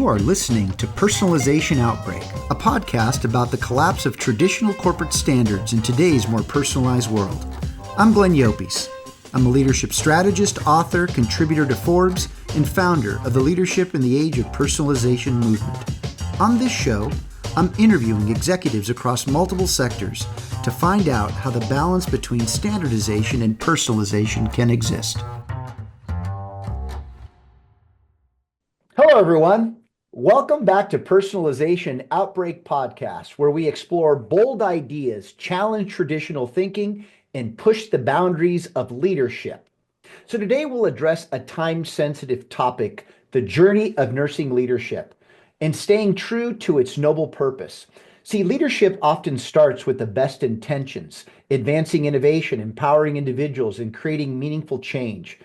You are listening to Personalization Outbreak, a podcast about the collapse of traditional corporate standards in today's more personalized world. I'm Llopis. I'm a leadership strategist, author, contributor to Forbes, and founder of the Leadership in the Age of Personalization movement. On this show, I'm interviewing executives across multiple sectors to find out how the balance between standardization and personalization can exist. Hello, everyone. Welcome back to Personalization Outbreak Podcast, where we explore bold ideas, challenge traditional thinking, and push the boundaries of leadership. So today we'll address a time-sensitive topic, the journey of nursing leadership, and staying true to its noble purpose. See, leadership often starts with the best intentions, advancing innovation, empowering individuals, and creating meaningful change.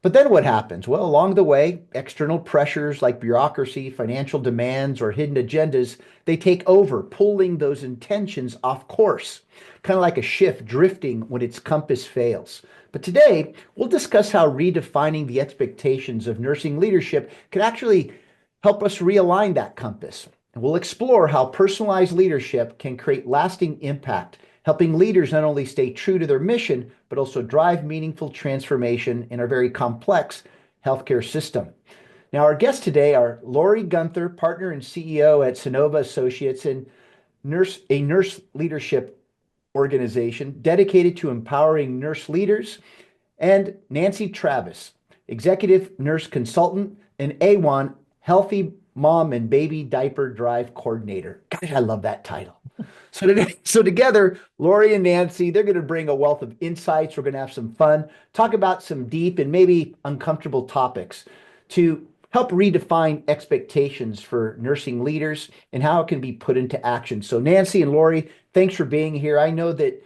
But then what happens? Well, along the way, external pressures like bureaucracy, financial demands, or hidden agendas, they take over, pulling those intentions off course, kind of like a ship drifting when its compass fails. But today, we'll discuss how redefining the expectations of nursing leadership can actually help us realign that compass. And we'll explore how personalized leadership can create lasting impact, helping leaders not only stay true to their mission, but also drive meaningful transformation in our very complex healthcare system. Now, our guests today are Lori Gunther, partner and CEO at Sunova Associates, and a nurse leadership organization dedicated to empowering nurse leaders, and Nancy Travis, executive nurse consultant and A1 Healthy Mom and Baby Diaper Drive Coordinator. Gosh, I love that title. So together, Lori and Nancy, they're going to bring a wealth of insights. We're going to have some fun, talk about some deep and maybe uncomfortable topics to help redefine expectations for nursing leaders and how it can be put into action. So Nancy and Lori, thanks for being here. I know that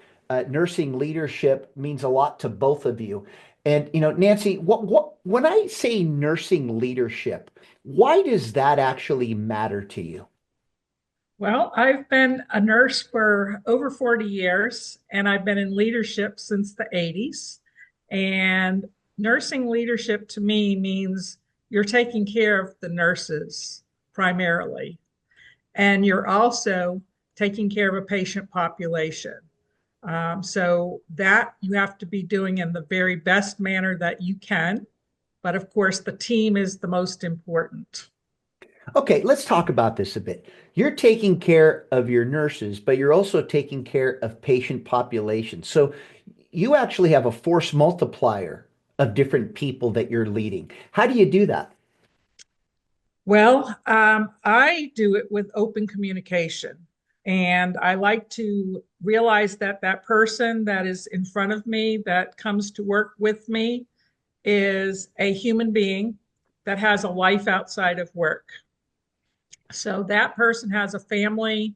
nursing leadership means a lot to both of you. And, Nancy, when I say nursing leadership, why does that actually matter to you? Well, I've been a nurse for over 40 years, and I've been in leadership since the 80s. And nursing leadership to me means you're taking care of the nurses primarily, and you're also taking care of a patient population. So that you have to be doing in the very best manner that you can. But of course, the team is the most important. Okay, let's talk about this a bit. You're taking care of your nurses, but you're also taking care of patient populations. So you actually have a force multiplier of different people that you're leading. How do you do that? Well, I do it with open communication. And I like to realize that that person that is in front of me, that comes to work with me, is a human being that has a life outside of work. So that person has a family,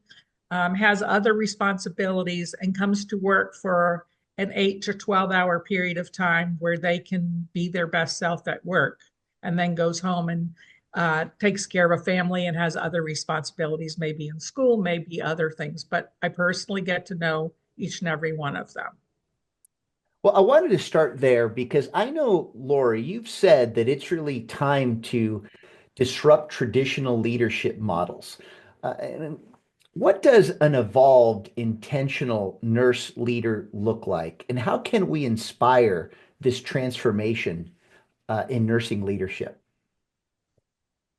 has other responsibilities, and comes to work for an 8 to 12-hour period of time where they can be their best self at work, and then goes home and takes care of a family and has other responsibilities, maybe in school, maybe other things. But I personally get to know each and every one of them. Well, I wanted to start there because I know, Lori, you've said that it's really time to disrupt traditional leadership models. And what does an evolved, intentional nurse leader look like? And how can we inspire this transformation in nursing leadership?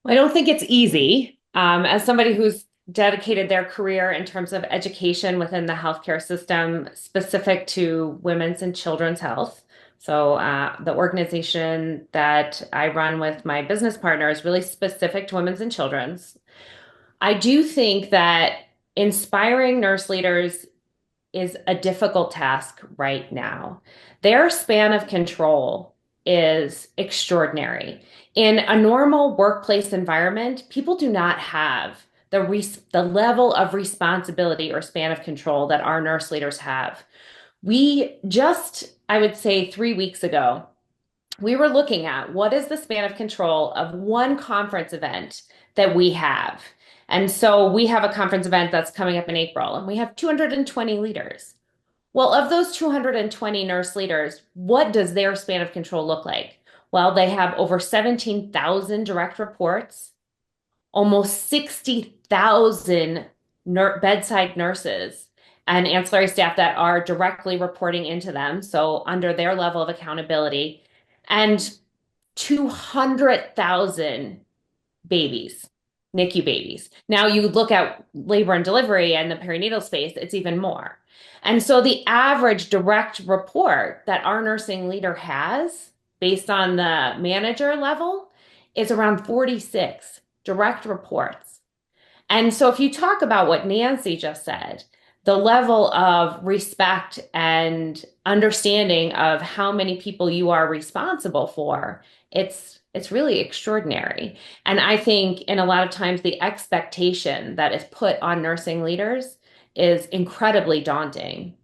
I don't think it's easy. As somebody who's dedicated their career in terms of education within the healthcare system specific to women's and children's health. So the organization that I run with my business partner is really specific to women's and children's. I do think that inspiring nurse leaders is a difficult task right now. Their span of control is extraordinary. In a normal workplace environment, people do not have the level of responsibility or span of control that our nurse leaders have. We just, I would say 3 weeks ago, we were looking at what is the span of control of one conference event that we have. And so we have a conference event that's coming up in April, and we have 220 leaders. Well, of those 220 nurse leaders, what does their span of control look like? Well, they have over 17,000 direct reports, almost 60,000 bedside nurses and ancillary staff that are directly reporting into them, so under their level of accountability, and 200,000 babies, NICU babies. Now you look at labor and delivery and the perinatal space, it's even more. And so the average direct report that our nursing leader has, based on the manager level, is around 46 direct reports. And so if you talk about what Nancy just said, the level of respect and understanding of how many people you are responsible for, it's really extraordinary. And I think in a lot of times the expectation that is put on nursing leaders is incredibly daunting,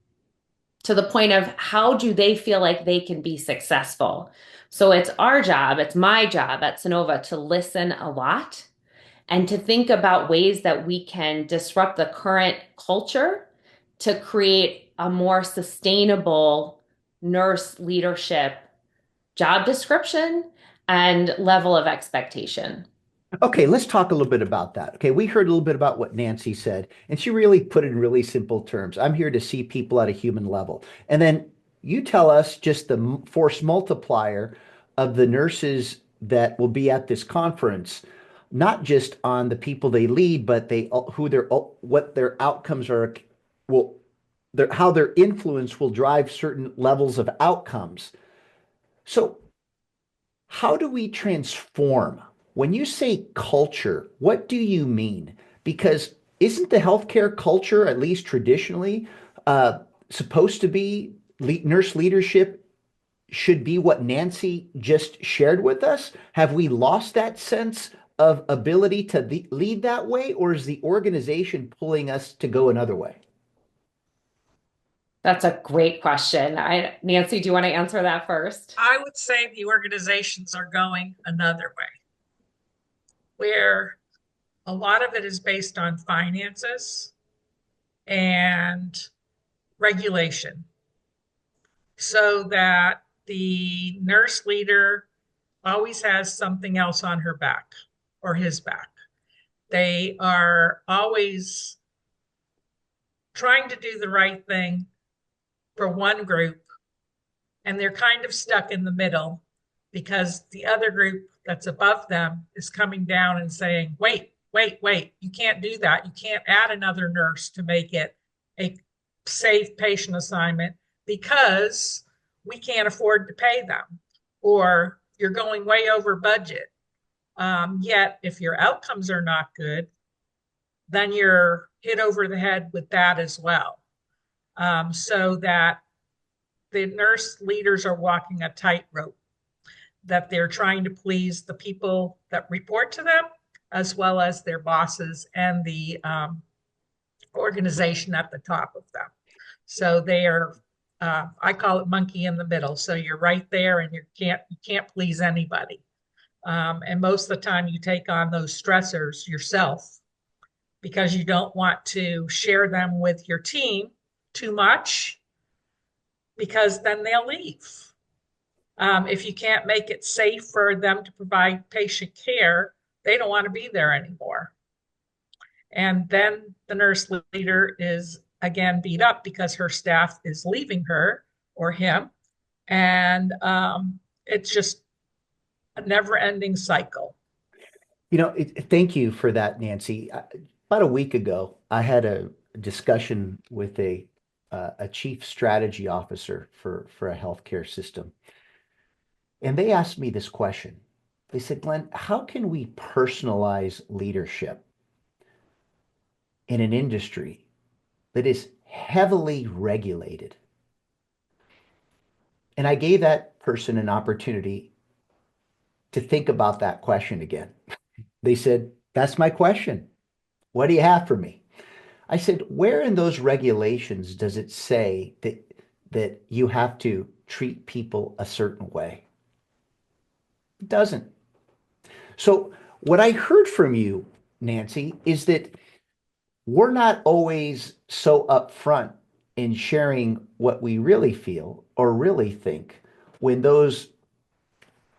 to the point of how do they feel like they can be successful. So it's our job, it's my job at Sunova to listen a lot and to think about ways that we can disrupt the current culture to create a more sustainable nurse leadership job description and level of expectation. Okay, let's talk a little bit about that. Okay, we heard a little bit about what Nancy said, and she really put it in really simple terms. I'm here to see people at a human level. And then you tell us just the force multiplier of the nurses that will be at this conference, not just on the people they lead, but what their outcomes are, will how their influence will drive certain levels of outcomes. So how do we transform? When you say culture, what do you mean? Because isn't the healthcare culture, at least traditionally, supposed to be nurse leadership should be what Nancy just shared with us? Have we lost that sense of ability to lead that way, or is the organization pulling us to go another way? That's a great question. Nancy, do you want to answer that first? I would say the organizations are going another way, where a lot of it is based on finances and regulation, so that the nurse leader always has something else on her back or his back. They are always trying to do the right thing for one group, and they're kind of stuck in the middle because the other group that's above them is coming down and saying, wait, wait, wait, you can't do that. You can't add another nurse to make it a safe patient assignment because we can't afford to pay them, or you're going way over budget. Yet, if your outcomes are not good, then you're hit over the head with that as well. So that the nurse leaders are walking a tightrope, that they're trying to please the people that report to them, as well as their bosses and the organization at the top of them. So they are, I call it monkey in the middle. So you're right there, and you can't please anybody. And most of the time, you take on those stressors yourself because you don't want to share them with your team too much, because then they'll leave. If you can't make it safe for them to provide patient care, they don't want to be there anymore. And then the nurse leader is again beat up because her staff is leaving her or him. And it's just a never ending cycle. Thank you for that, Nancy. About a week ago, I had a discussion with a chief strategy officer for a healthcare system. And they asked me this question. They said, Glenn, how can we personalize leadership in an industry that is heavily regulated? And I gave that person an opportunity to think about that question again. They said, that's my question. What do you have for me? I said, where in those regulations does it say that you have to treat people a certain way? It doesn't. So what I heard from you, Nancy, is that we're not always so upfront in sharing what we really feel or really think when those,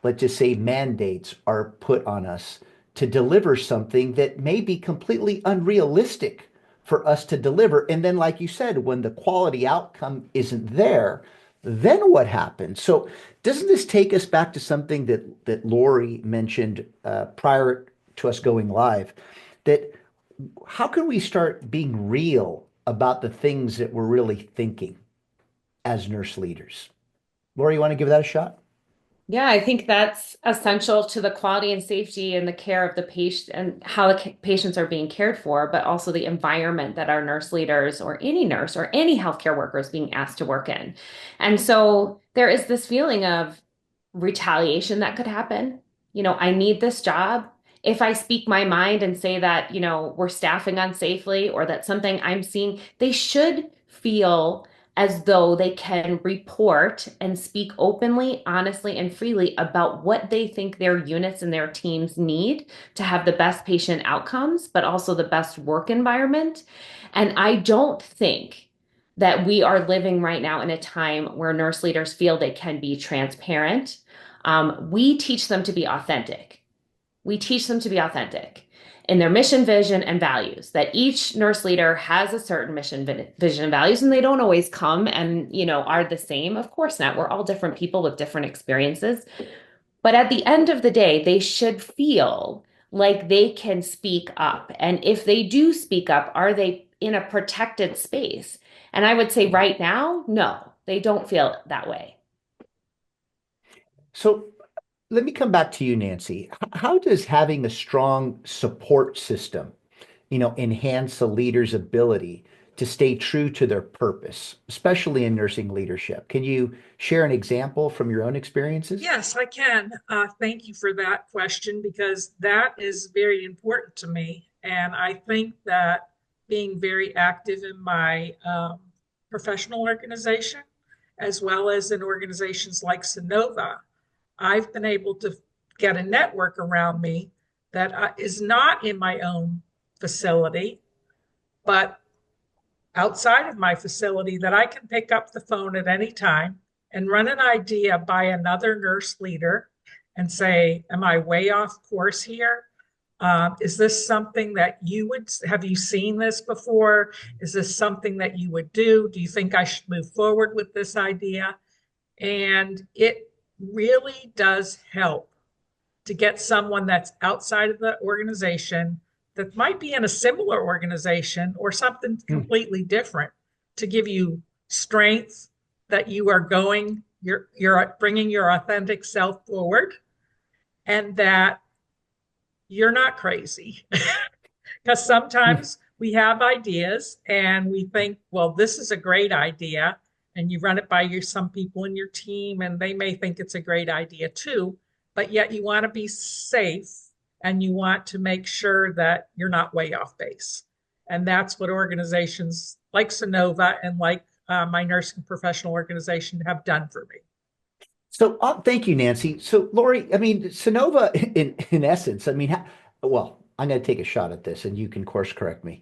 let's just say, mandates are put on us to deliver something that may be completely unrealistic for us to deliver. And then, like you said, when the quality outcome isn't there, then what happens? So, doesn't this take us back to something that Lori mentioned prior to us going live? That how can we start being real about the things that we're really thinking as nurse leaders? Lori, you want to give that a shot? Yeah, I think that's essential to the quality and safety and the care of the patient and how the patients are being cared for, but also the environment that our nurse leaders or any nurse or any healthcare worker is being asked to work in. And so there is this feeling of retaliation that could happen. I need this job. If I speak my mind and say that, we're staffing unsafely or that something I'm seeing, they should feel as though they can report and speak openly, honestly, and freely about what they think their units and their teams need to have the best patient outcomes, but also the best work environment. And I don't think that we are living right now in a time where nurse leaders feel they can be transparent. We teach them to be authentic. We teach them to be authentic in their mission, vision, and values, that each nurse leader has a certain mission, vision, and values, and they don't always come and, are the same. Of course not. We're all different people with different experiences. But at the end of the day, they should feel like they can speak up. And if they do speak up, are they in a protected space? And I would say right now, no, they don't feel that way. So let me come back to you, Nancy. How does having a strong support system, enhance a leader's ability to stay true to their purpose, especially in nursing leadership? Can you share an example from your own experiences? Yes, I can. Thank you for that question because that is very important to me. And I think that being very active in my professional organization, as well as in organizations like Sunova, I've been able to get a network around me that is not in my own facility, but outside of my facility that I can pick up the phone at any time and run an idea by another nurse leader and say, am I way off course here? Is this something that have you seen this before? Is this something that you would do? Do you think I should move forward with this idea? And it really does help to get someone that's outside of the organization that might be in a similar organization or something completely different to give you strength that you're bringing your authentic self forward and that you're not crazy. Because sometimes we have ideas and we think, well, this is a great idea. And you run it by some people in your team and they may think it's a great idea too, but yet you want to be safe and you want to make sure that you're not way off base. And that's what organizations like Sunova and like my nursing professional organization have done for me. So thank you, Nancy. So Lori, I mean, Sonova, in essence, I mean, well, I'm going to take a shot at this, and you can course correct me.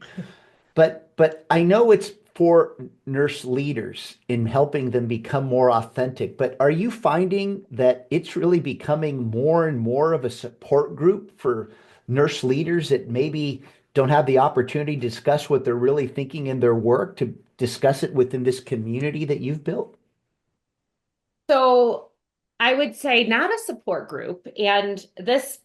But I know it's for nurse leaders in helping them become more authentic. But are you finding that it's really becoming more and more of a support group for nurse leaders that maybe don't have the opportunity to discuss what they're really thinking in their work, to discuss it within this community that you've built? So I would say not a support group. And this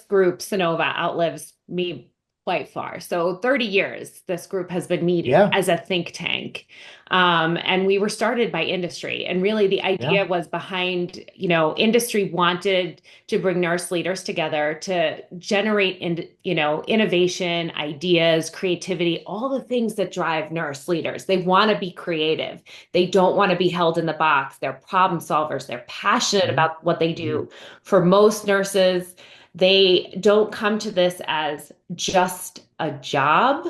group, Sunova, outlives me quite far. So 30 years, this group has been meeting as a think tank. And we were started by industry. And really the idea was behind, industry wanted to bring nurse leaders together to generate, innovation, ideas, creativity, all the things that drive nurse leaders. They want to be creative. They don't want to be held in the box. They're problem solvers. They're passionate about what they do. For most nurses, they don't come to this as just a job.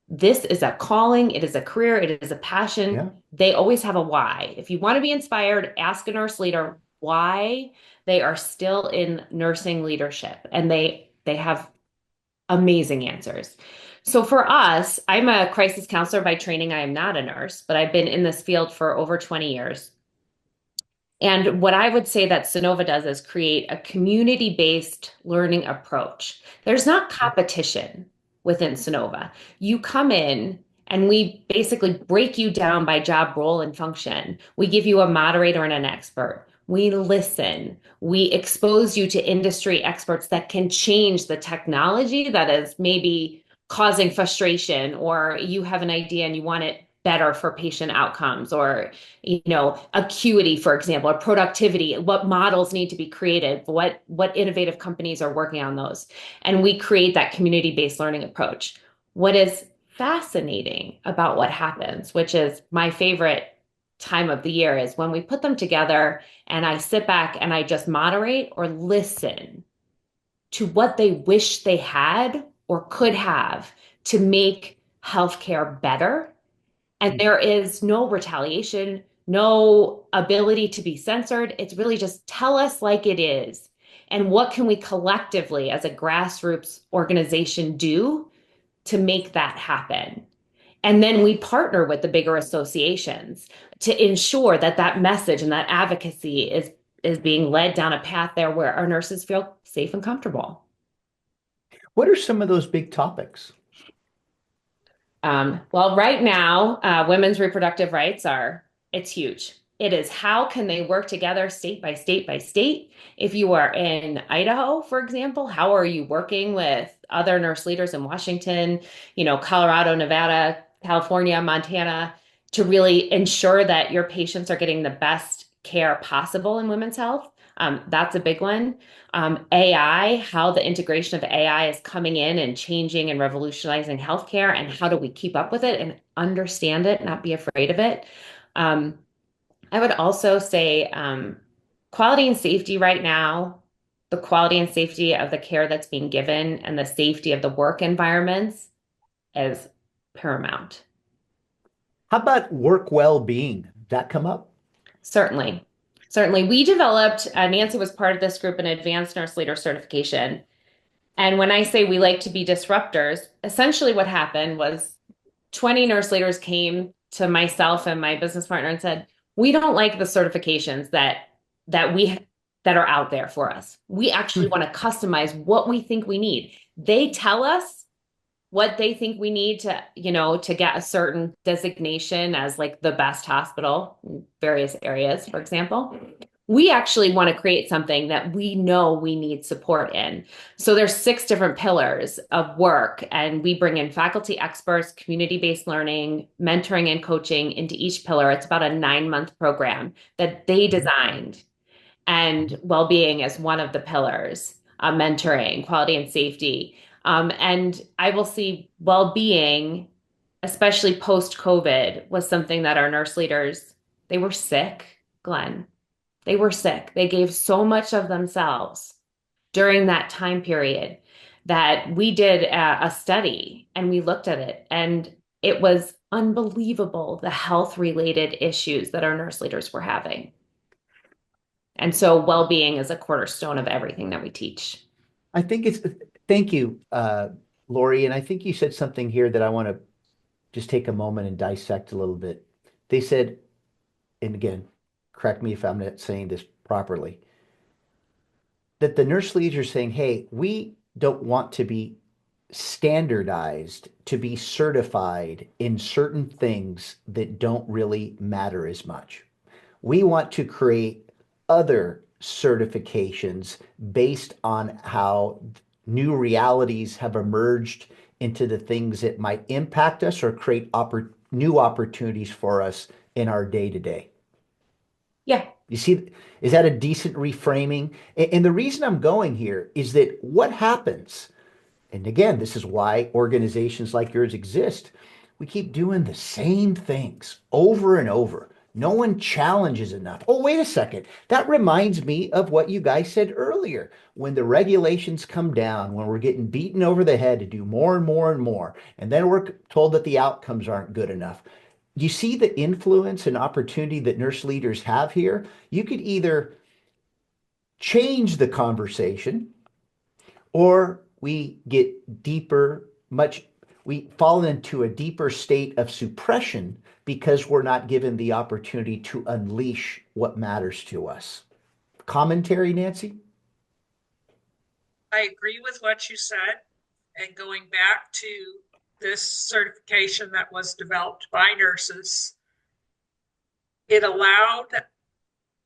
This is a calling. It is a career. It is a passion. Yeah. They always have a why. If you want to be inspired, ask a nurse leader why they are still in nursing leadership. And they have amazing answers. So for us, I'm a crisis counselor by training. I am not a nurse, but I've been in this field for over 20 years. And what I would say that Sunova does is create a community-based learning approach. There's not competition within Sunova. You come in and we basically break you down by job role and function. We give you a moderator and an expert. We listen. We expose you to industry experts that can change the technology that is maybe causing frustration, or you have an idea and you want it better for patient outcomes, or acuity, for example, or productivity, what models need to be created, what innovative companies are working on those. And we create that community-based learning approach. What is fascinating about what happens, which is my favorite time of the year, is when we put them together and I sit back and I just moderate or listen to what they wish they had or could have to make healthcare better. And there is no retaliation, no ability to be censored. It's really just tell us like it is. And what can we collectively as a grassroots organization do to make that happen? And then we partner with the bigger associations to ensure that that message and that advocacy is being led down a path there where our nurses feel safe and comfortable. What are some of those big topics? Well, right now, women's reproductive rights it's huge. It is how can they work together state by state by state? If you are in Idaho, for example, how are you working with other nurse leaders in Washington, Colorado, Nevada, California, Montana, to really ensure that your patients are getting the best care possible in women's health? That's a big one. AI, how the integration of AI is coming in and changing and revolutionizing healthcare, and how do we keep up with it and understand it, not be afraid of it. I would also say quality and safety right now, the quality and safety of the care that's being given and the safety of the work environments is paramount. How about work well-being? Did that come up? Certainly. Certainly. We developed, Nancy was part of this group, an advanced nurse leader certification. And when I say we like to be disruptors, essentially what happened was 20 nurse leaders came to myself and my business partner and said, we don't like the certifications that are out there for us. We actually want to customize what we think we need. They tell us what they think we need to get a certain designation as like the best hospital in various areas, for example. We actually want to create something that we know we need support in. So there's 6 different pillars of work, and we bring in faculty experts, community-based learning, mentoring and coaching into each pillar. It's about a 9-month program that they designed, and well-being is one of the pillars, mentoring, quality and safety. And I will see well-being, especially post-COVID, was something that our nurse leaders, they were sick, Glenn. They were sick. They gave so much of themselves during that time period that we did a study and we looked at it, and it was unbelievable, the health-related issues that our nurse leaders were having. And so well-being is a cornerstone of everything that we teach. Thank you, Lori. And I think you said something here that I want to just take a moment and dissect a little bit. They said, and again, correct me if I'm not saying this properly, that the nurse leaders are saying, hey, we don't want to be standardized to be certified in certain things that don't really matter as much. We want to create other certifications based on how new realities have emerged into the things that might impact us or create new opportunities for us in our day-to-day. Yeah. You see, is that a decent reframing? And the reason I'm going here is that what happens, and again, this is why organizations like yours exist, we keep doing the same things over and over. No one challenges enough. Oh, wait a second. That reminds me of what you guys said earlier. When the regulations come down, when we're getting beaten over the head to do more and more and more, and then we're told that the outcomes aren't good enough. You see the influence and opportunity that nurse leaders have here? You could either change the conversation or we get deeper, we fall into a deeper state of suppression because we're not given the opportunity to unleash what matters to us. Commentary, Nancy? I agree with what you said. And going back to this certification that was developed by nurses, it allowed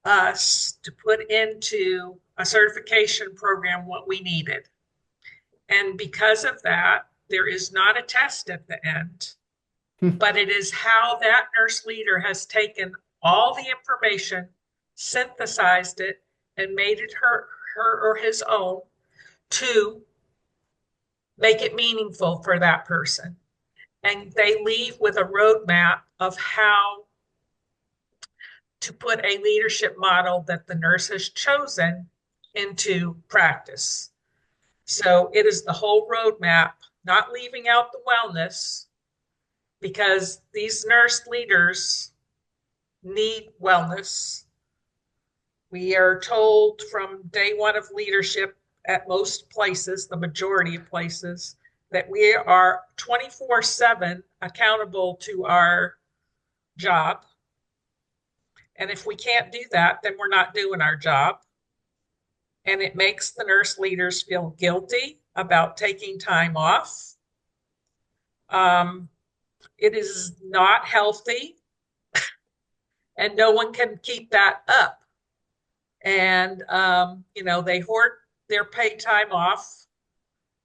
us to put into a certification program what we needed. And because of that, there is not a test at the end, but it is how that nurse leader has taken all the information, synthesized it, and made it her or his own to make it meaningful for that person. And they leave with a roadmap of how to put a leadership model that the nurse has chosen into practice. So it is the whole roadmap, not leaving out the wellness, because these nurse leaders need wellness. We are told from day one of leadership at most places, the majority of places, that we are 24/7 accountable to our job. And if we can't do that, then we're not doing our job. And it makes the nurse leaders feel guilty about taking time off. It is not healthy, and no one can keep that up. And, they hoard their paid time off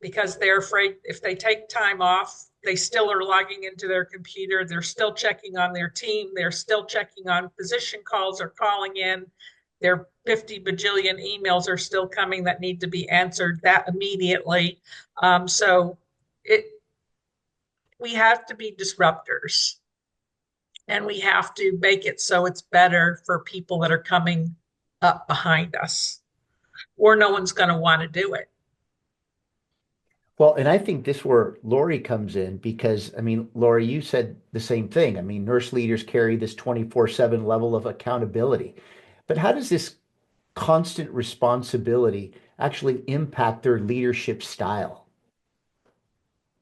because they're afraid if they take time off, they still are logging into their computer. They're still checking on their team. They're still checking on physician calls or calling in. Their 50 bajillion emails are still coming that need to be answered that immediately. So we have to be disruptors, and we have to make it so it's better for people that are coming up behind us, or no one's going to want to do it. Well, and I think this where Lori comes in because, I mean, Lori, you said the same thing. I mean, nurse leaders carry this 24/7 level of accountability. But how does this constant responsibility actually impact their leadership style?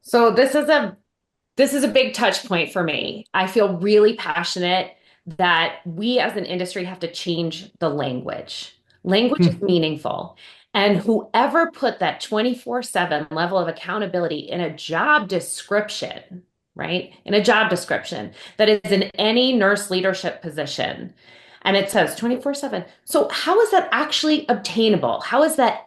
So this is a big touch point for me. I feel really passionate that we as an industry have to change the language. Language is meaningful. And whoever put that 24/7 level of accountability in a job description, right? In a job description that is in any nurse leadership position, and it says 24/7. So how is that actually obtainable? How is that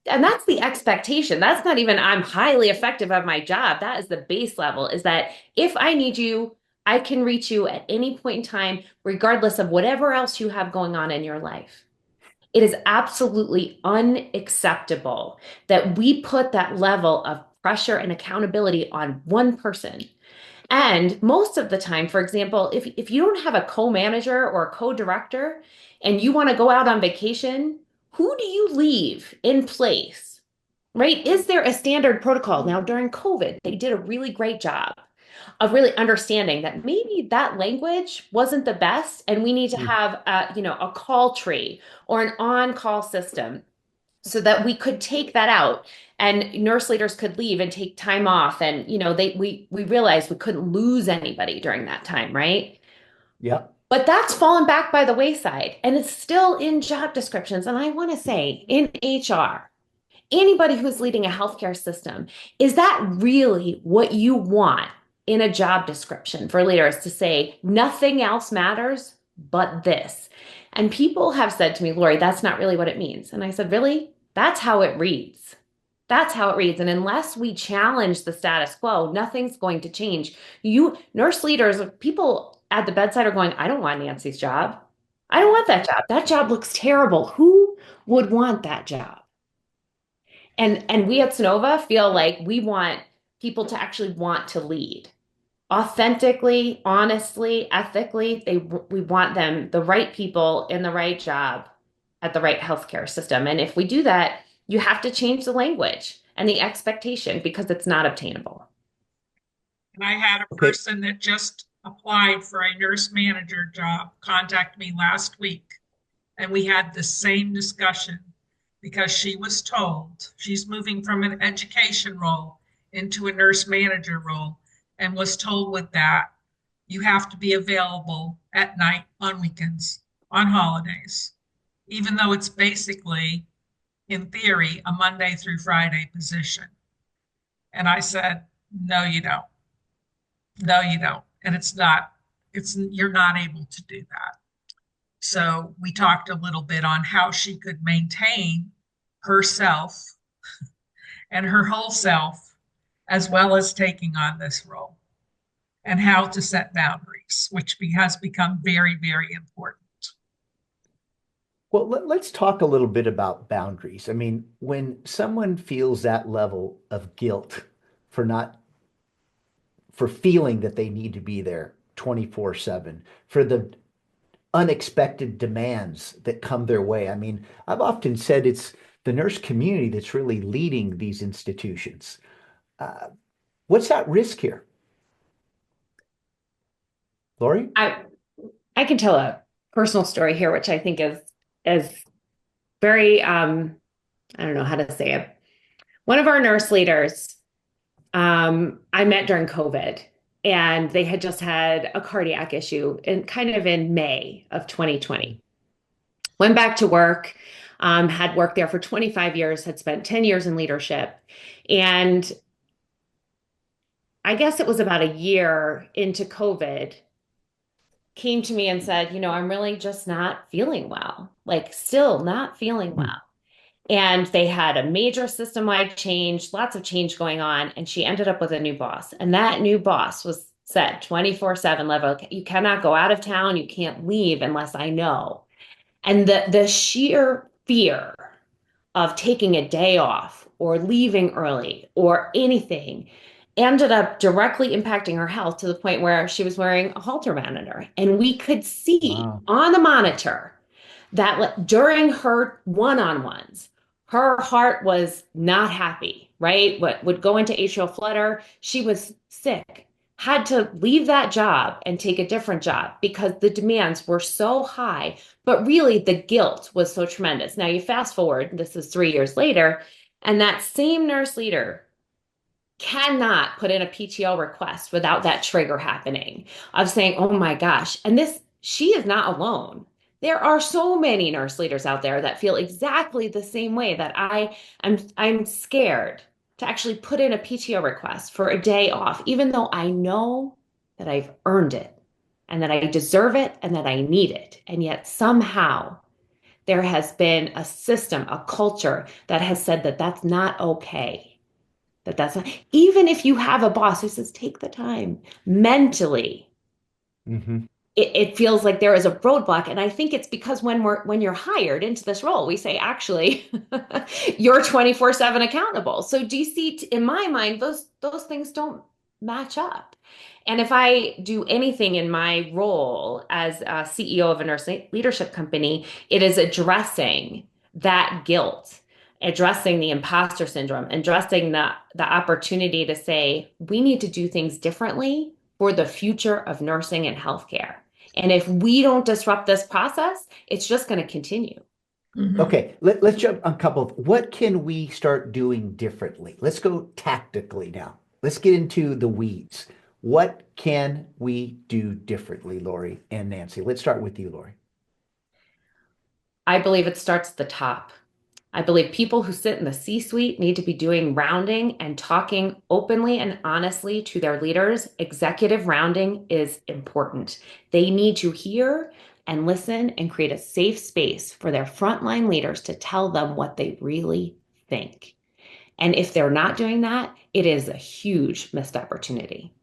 and that's the expectation. That's not even I'm highly effective at my job. That is the base level, is that if I need you, I can reach you at any point in time, regardless of whatever else you have going on in your life. It is absolutely unacceptable that we put that level of pressure and accountability on one person. And most of the time, for example, if you don't have a co-manager or a co-director and you want to go out on vacation, who do you leave in place, right? Is there a standard protocol? Now, during COVID, they did a really great job of really understanding that maybe that language wasn't the best, and we need to have a call tree or an on-call system so that we could take that out and nurse leaders could leave and take time off. And we realized we couldn't lose anybody during that time, right? Yeah. But that's fallen back by the wayside, and it's still in job descriptions. And I want to say, in HR, anybody who's leading a healthcare system, is that really what you want in a job description for leaders, to say nothing else matters but this? And people have said to me, Lori, that's not really what it means. And I said, really? That's how it reads. That's how it reads. And unless we challenge the status quo, nothing's going to change. You nurse leaders, people at the bedside are going, I don't want Nancy's job. I don't want that job. That job looks terrible. Who would want that job? And we at Sunova feel like we want people to actually want to lead authentically, honestly, ethically. We want them, the right people in the right job at the right healthcare system. And if we do that, you have to change the language and the expectation, because it's not obtainable. And I had a person that just applied for a nurse manager job contact me last week, and we had the same discussion because she was told she's moving from an education role into a nurse manager role and was told with that, you have to be available at night, on weekends, on holidays, even though it's basically, in theory, a Monday through Friday position. And I said, no, you don't. No, you don't. And you're not able to do that. So we talked a little bit on how she could maintain herself and her whole self, as well as taking on this role, and how to set boundaries, which has become very, very important. Well, let's talk a little bit about boundaries. I mean, when someone feels that level of guilt for not, for feeling that they need to be there 24/7, for the unexpected demands that come their way. I mean, I've often said it's the nurse community that's really leading these institutions. Uh, what's at risk here? Lori? I can tell a personal story here, which I think is very I don't know how to say it. One of our nurse leaders, I met during COVID, and they had just had a cardiac issue in May of 2020. Went back to work, had worked there for 25 years, had spent 10 years in leadership. And I guess it was about a year into COVID, came to me and said, I'm really just not feeling well, like still not feeling well. And they had a major system-wide change, lots of change going on. And she ended up with a new boss. And that new boss was said 24/7 level, you cannot go out of town, you can't leave unless I know. And the sheer fear of taking a day off or leaving early or anything ended up directly impacting her health to the point where she was wearing a Holter monitor. And we could see on the monitor that during her one-on-ones, her heart was not happy, right? What would go into atrial flutter. She was sick, had to leave that job and take a different job because the demands were so high, but really the guilt was so tremendous. Now you fast forward, this is 3 years later, and that same nurse leader cannot put in a PTO request without that trigger happening of saying, oh my gosh, and she is not alone. There are so many nurse leaders out there that feel exactly the same way that I'm scared to actually put in a PTO request for a day off, even though I know that I've earned it and that I deserve it and that I need it. And yet somehow there has been a system, a culture that has said that that's not okay. That's not, even if you have a boss who says, take the time mentally, it feels like there is a roadblock. And I think it's because when you're hired into this role, we say, actually, you're 24/7 accountable. So DC, in my mind, those things don't match up. And if I do anything in my role as a CEO of a nurse leadership company, it is addressing that guilt, addressing the imposter syndrome, addressing the opportunity to say, we need to do things differently for the future of nursing and healthcare. And if we don't disrupt this process, it's just going to continue. Okay, let's jump on a couple of what can we start doing differently? Let's go tactically now. Let's get into the weeds. What can we do differently, Lori and Nancy? Let's start with you, Lori. I believe it starts at the top. I believe people who sit in the C-suite need to be doing rounding and talking openly and honestly to their leaders. Executive rounding is important. They need to hear and listen and create a safe space for their frontline leaders to tell them what they really think. And if they're not doing that, it is a huge missed opportunity.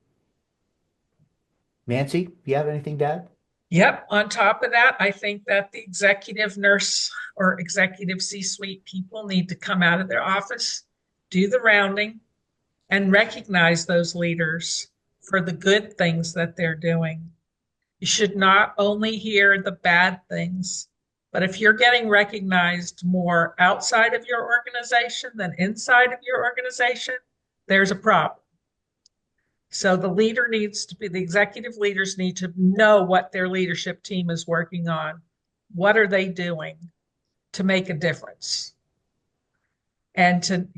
Nancy, do you have anything to add? Yep. On top of that, I think that the executive nurse or executive C-suite people need to come out of their office, do the rounding, and recognize those leaders for the good things that they're doing. You should not only hear the bad things, but if you're getting recognized more outside of your organization than inside of your organization, there's a problem. So the executive leaders need to know what their leadership team is working on. What are they doing to make a difference? And to,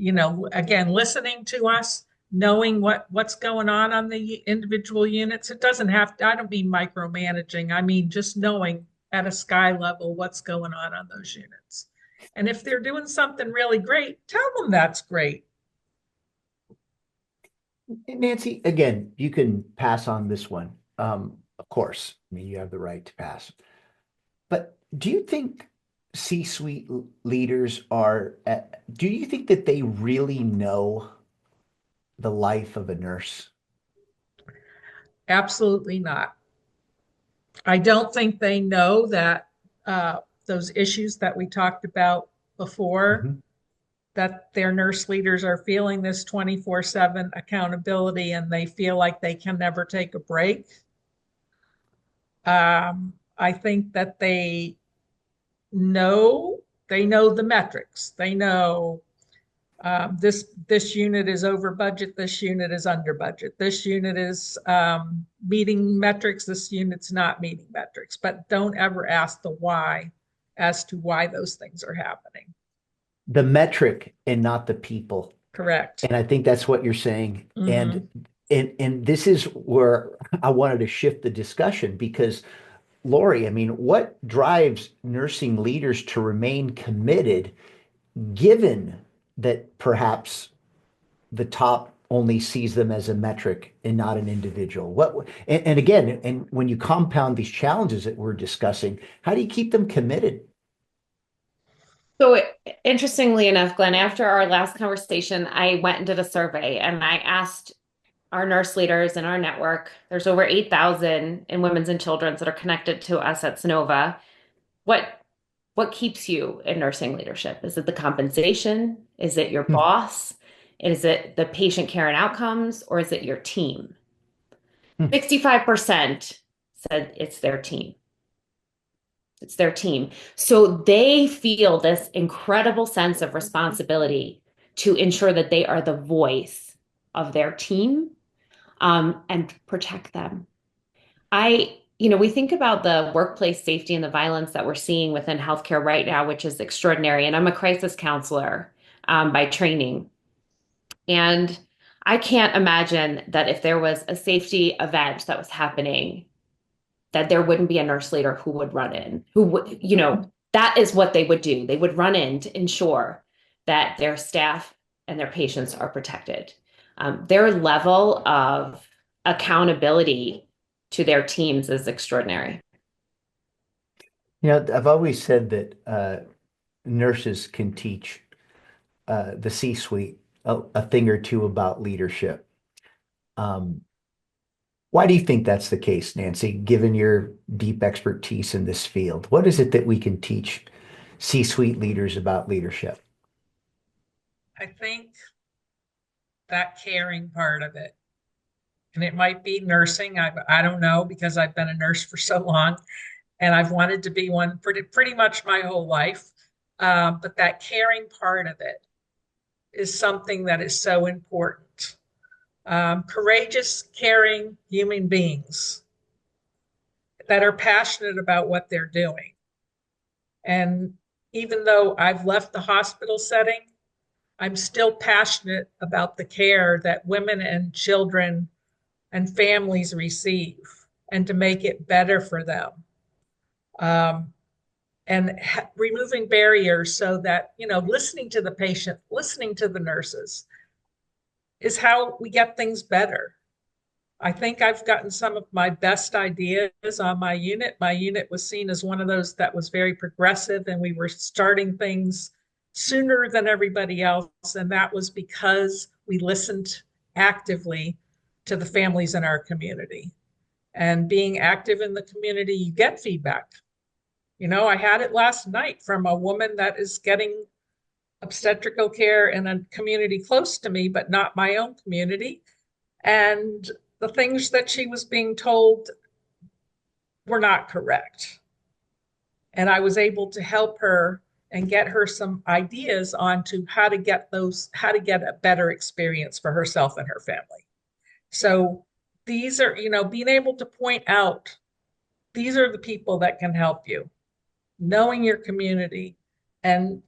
again, listening to us, knowing what's going on the individual units. It doesn't have to, I don't mean micromanaging. I mean just knowing at a sky level what's going on those units. And if they're doing something really great, tell them that's great. Nancy, again, you can pass on this one. Of course, I mean, you have the right to pass. But do you think C-suite leaders do you think that they really know the life of a nurse? Absolutely not. I don't think they know that those issues that we talked about before, Mhm. that their nurse leaders are feeling this 24/7 accountability and they feel like they can never take a break. I think that know they know the metrics. They know this unit is over budget. This unit is under budget. This unit is meeting metrics. This unit's not meeting metrics. But don't ever ask the why as to why those things are happening. The metric and not the people. Correct. And I think that's what you're saying. Mm-hmm. And this is where I wanted to shift the discussion because Lori, I mean, what drives nursing leaders to remain committed given that perhaps the top only sees them as a metric and not an individual? And again, and when you compound these challenges that we're discussing, how do you keep them committed? So interestingly enough, Glenn, after our last conversation, I went and did a survey and I asked our nurse leaders in our network, there's over 8,000 in women's and children's that are connected to us at Sunova. What keeps you in nursing leadership? Is it the compensation? Is it your Hmm. boss? Is it the patient care and outcomes? Or is it your team? Hmm. 65% said it's their team. It's their team. So they feel this incredible sense of responsibility to ensure that they are the voice of their team, and protect them. We think about the workplace safety and the violence that we're seeing within healthcare right now, which is extraordinary. And I'm a crisis counselor by training. And I can't imagine that if there was a safety event that was happening, that there wouldn't be a nurse leader who would run in, who would, that is what they would do. They would run in to ensure that their staff and their patients are protected. Their level of accountability to their teams is extraordinary. I've always said that nurses can teach the C-suite a thing or two about leadership. Um, why do you think that's the case, Nancy, given your deep expertise in this field? What is it that we can teach C-suite leaders about leadership? I think that caring part of it, and it might be nursing. I don't know because I've been a nurse for so long and I've wanted to be one pretty much my whole life. But that caring part of it is something that is so important. Courageous, caring human beings that are passionate about what they're doing. And even though I've left the hospital setting, I'm still passionate about the care that women and children and families receive and to make it better for them. And removing barriers so that, listening to the patient, listening to the nurses is how we get things better. I think I've gotten some of my best ideas on my unit. My unit was seen as one of those that was very progressive, and we were starting things sooner than everybody else. And that was because we listened actively to the families in our community. And being active in the community, you get feedback. I had it last night from a woman that is getting obstetrical care in a community close to me, but not my own community. And the things that she was being told were not correct. And I was able to help her and get her some ideas onto how to get a better experience for herself and her family. So these are, being able to point out, these are the people that can help you, knowing your community. And,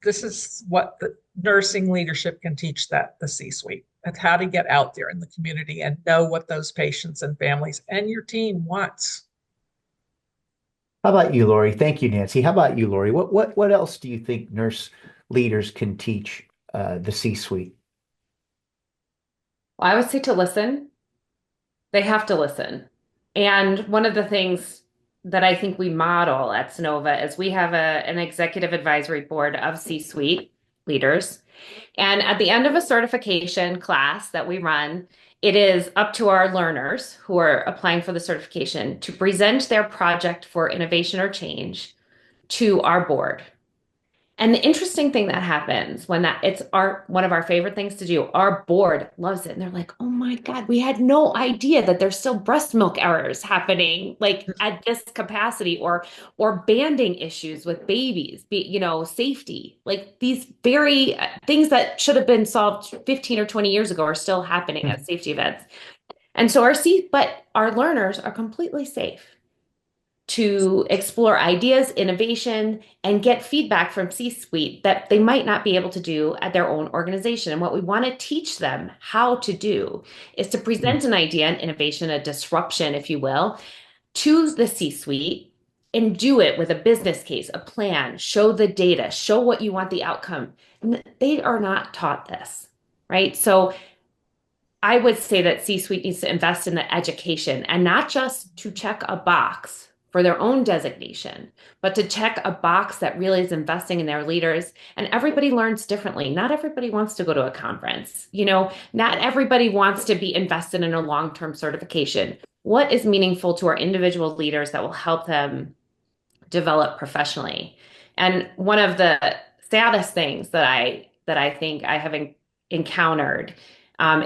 this is what nursing leadership can teach that the C-suite. That's how to get out there in the community and know what those patients and families and your team wants. How about you, Lori? Thank you, Nancy. How about you, Lori? What else do you think nurse leaders can teach the C-suite? Well, I would say to listen. They have to listen. And one of the things that I think we model at Sunova is we have an executive advisory board of C-suite leaders. And at the end of a certification class that we run, it is up to our learners who are applying for the certification to present their project for innovation or change to our board. And the interesting thing that happens when it's one of our favorite things to do, our board loves it. And they're like, oh my God, we had no idea that there's still breast milk errors happening like at this capacity or banding issues with babies, safety. Like these very things that should have been solved 15 or 20 years ago are still happening at safety events. And so but our learners are completely safe to explore ideas, innovation, and get feedback from C-suite that they might not be able to do at their own organization. And what we want to teach them how to do is to present an idea, an innovation, a disruption, if you will, to the C-suite and do it with a business case, a plan, show the data, show what you want the outcome. They are not taught this, right? So I would say that C-suite needs to invest in the education and not just to check a box for their own designation, but to check a box that really is investing in their leaders. And everybody learns differently. Not everybody wants to go to a conference. Not everybody wants to be invested in a long-term certification. What is meaningful to our individual leaders that will help them develop professionally? And one of the saddest things that I think I have encountered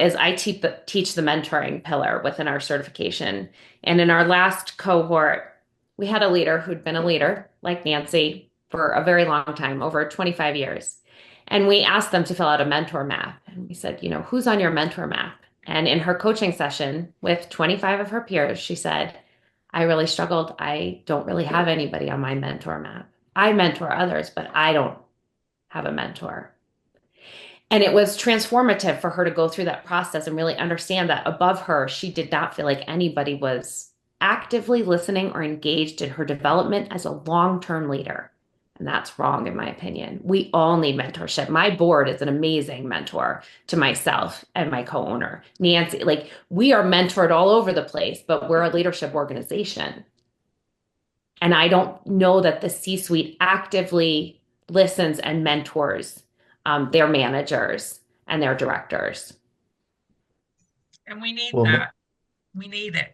is I teach the mentoring pillar within our certification. And in our last cohort, we had a leader who'd been a leader, like Nancy, for a very long time, over 25 years. And we asked them to fill out a mentor map. And we said, who's on your mentor map? And in her coaching session with 25 of her peers, she said, I really struggled. I don't really have anybody on my mentor map. I mentor others, but I don't have a mentor. And it was transformative for her to go through that process and really understand that above her, she did not feel like anybody was actively listening or engaged in her development as a long-term leader. And that's wrong, in my opinion. We all need mentorship. My board is an amazing mentor to myself and my co-owner, Nancy. Like, we are mentored all over the place, but we're a leadership organization. And I don't know that the C-suite actively listens and mentors their managers and their directors. And we need that. We need it.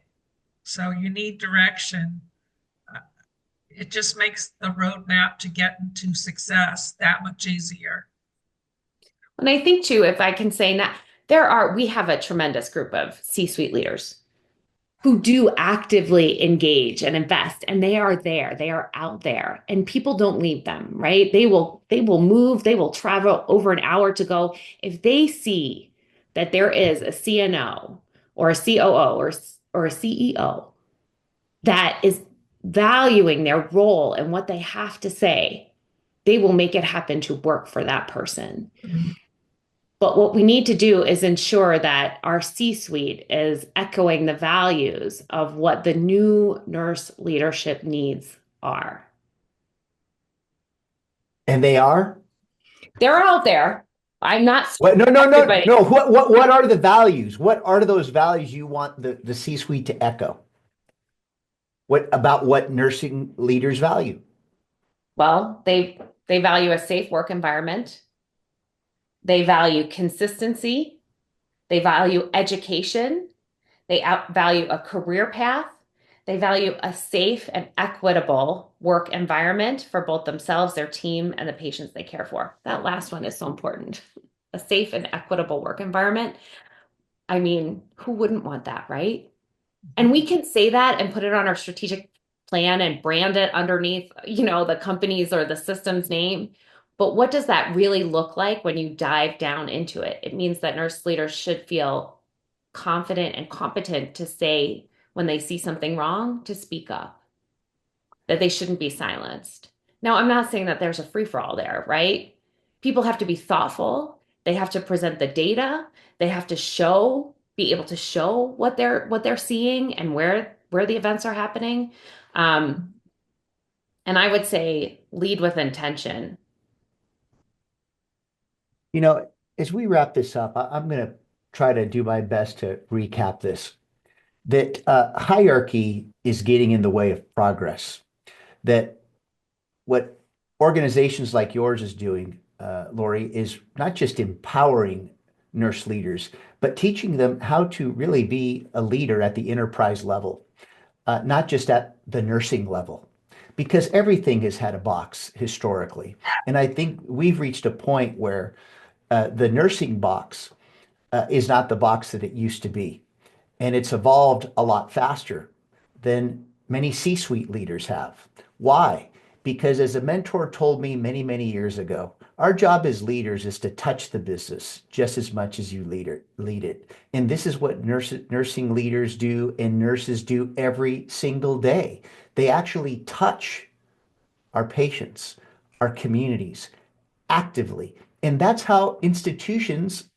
So you need direction. It just makes the roadmap to get into success that much easier. And I think too, if I can say that we have a tremendous group of C-suite leaders who do actively engage and invest, and they are there, they are out there, and people don't leave them, right? They will move, they will travel over an hour to go. If they see that there is a CNO or a COO or a CEO that is valuing their role and what they have to say, they will make it happen to work for that person. Mm-hmm. But what we need to do is ensure that our C-suite is echoing the values of what the new nurse leadership needs are. And they are? They're out there. I'm not. No. What are the values? What are those values you want the C-suite to echo? What about what nursing leaders value? Well, they value a safe work environment. They value consistency. They value education. They value a career path. They value a safe and equitable work environment for both themselves, their team, and the patients they care for. That last one is so important. A safe and equitable work environment. I mean, who wouldn't want that, right? And we can say that and put it on our strategic plan and brand it underneath, the company's or the system's name. But what does that really look like when you dive down into it? It means that nurse leaders should feel confident and competent to say when they see something wrong, to speak up, that they shouldn't be silenced. Now, I'm not saying that there's a free-for-all there, right? people have to be thoughtful. They have to present the data. They have to be able to show what they're seeing and where the events are happening. Um, and I would say lead with intention. You know, as we wrap this up, I'm going to try to do my best to recap this. That hierarchy is getting in the way of progress. That what organizations like yours is doing, Lori, is not just empowering nurse leaders, but teaching them how to really be a leader at the enterprise level, not just at the nursing level, because everything has had a box historically. And I think we've reached a point where the nursing box is not the box that it used to be. And it's evolved a lot faster than many C-suite leaders have. Why? Because as a mentor told me many, many years ago, our job as leaders is to touch the business just as much as you lead it. And this is what nursing leaders do and nurses do every single day. They actually touch our patients, our communities actively. And that's how institutions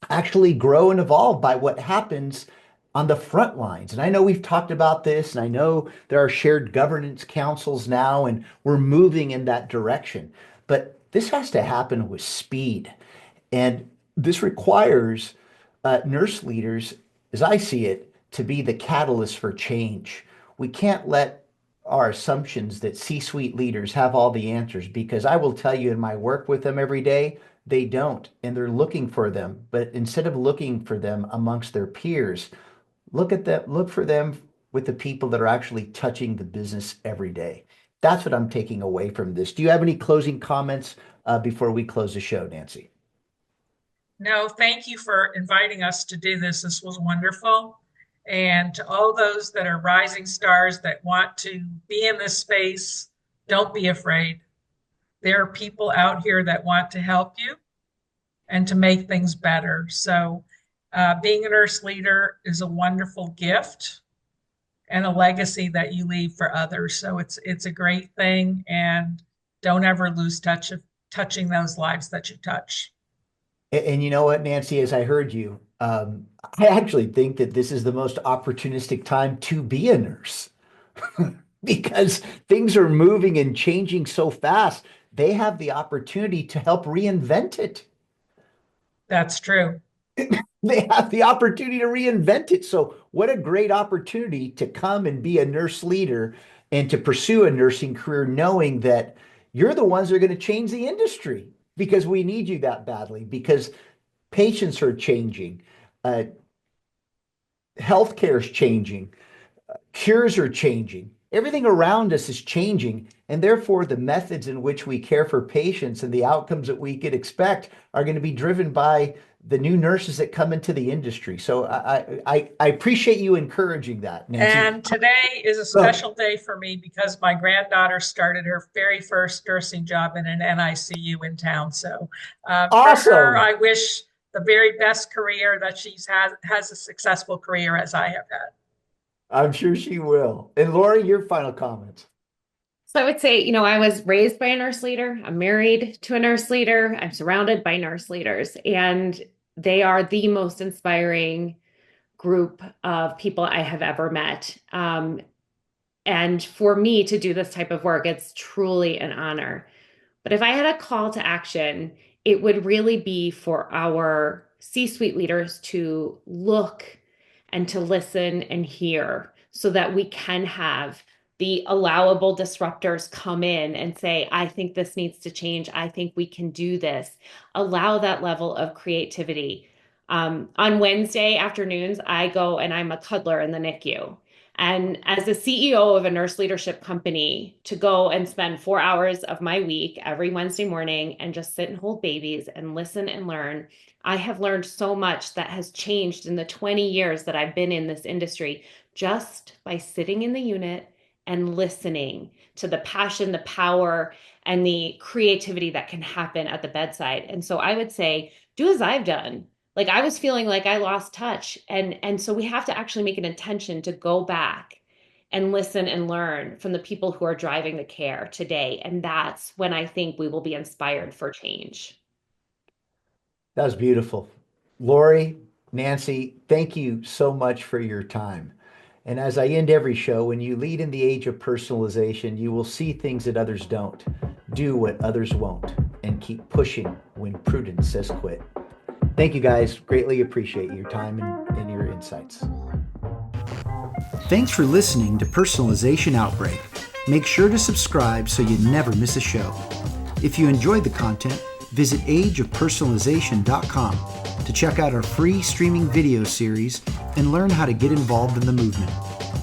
actually grow and evolve, by what happens on the front lines. And I know we've talked about this, and I know there are shared governance councils now, and we're moving in that direction. But this has to happen with speed. And this requires nurse leaders, as I see it, to be the catalyst for change. We can't let our assumptions that C-suite leaders have all the answers, because I will tell you in my work with them every day, they don't, and they're looking for them. But instead of looking for them amongst their peers, look for them with the people that are actually touching the business every day. That's what I'm taking away from this. Do you have any closing comments before we close the show, Nancy? No, thank you for inviting us to do this. This was wonderful. And to all those that are rising stars that want to be in this space, don't be afraid. There are people out here that want to help you and to make things better. So, being a nurse leader is a wonderful gift and a legacy that you leave for others. So it's a great thing, and don't ever lose touch of touching those lives that you touch. And you know what, Nancy, as I heard you, I actually think that this is the most opportunistic time to be a nurse because things are moving and changing so fast. They have the opportunity to help reinvent it. That's true. They have the opportunity to reinvent it. So, what a great opportunity to come and be a nurse leader and to pursue a nursing career, knowing that you're the ones that are going to change the industry, because we need you that badly, because patients are changing, uh, healthcare is changing, cures are changing. Everything around us is changing, and therefore the methods in which we care for patients and the outcomes that we could expect are going to be driven by the new nurses that come into the industry. So I appreciate you encouraging that, Nancy. And today is a Oh, special day for me because my granddaughter started her very first nursing job in an NICU in town. So for her, awesome. I wish the very best career that she's has a successful career as I have had. I'm sure she will. And Lori, your final comments. So I would say, I was raised by a nurse leader. I'm married to a nurse leader. I'm surrounded by nurse leaders, and they are the most inspiring group of people I have ever met. And for me to do this type of work, it's truly an honor. But if I had a call to action, it would really be for our C-suite leaders to look and to listen and hear so that we can have the allowable disruptors come in and say, I think this needs to change. I think we can do this. Allow that level of creativity. On Wednesday afternoons, I go and I'm a cuddler in the NICU. And as the CEO of a nurse leadership company, to go and spend 4 hours of my week every Wednesday morning and just sit and hold babies and listen and learn, I have learned so much that has changed in the 20 years that I've been in this industry just by sitting in the unit and listening to the passion, the power, and the creativity that can happen at the bedside. And so I would say, do as I've done. Like I was feeling like I lost touch. And so we have to actually make an intention to go back and listen and learn from the people who are driving the care today. And that's when I think we will be inspired for change. That was beautiful. Lori, Nancy, thank you so much for your time. And as I end every show, when you lead in the age of personalization, you will see things that others don't, do what others won't, and keep pushing when prudence says quit. Thank you guys. Greatly appreciate your time and your insights. Thanks for listening to Personalization Outbreak. Make sure to subscribe so you never miss a show. If you enjoyed the content, visit ageofpersonalization.com to check out our free streaming video series and learn how to get involved in the movement.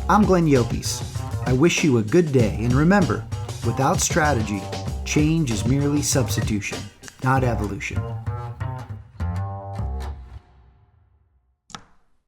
I'm Glenn Llopis. I wish you a good day, and remember, without strategy, change is merely substitution, not evolution.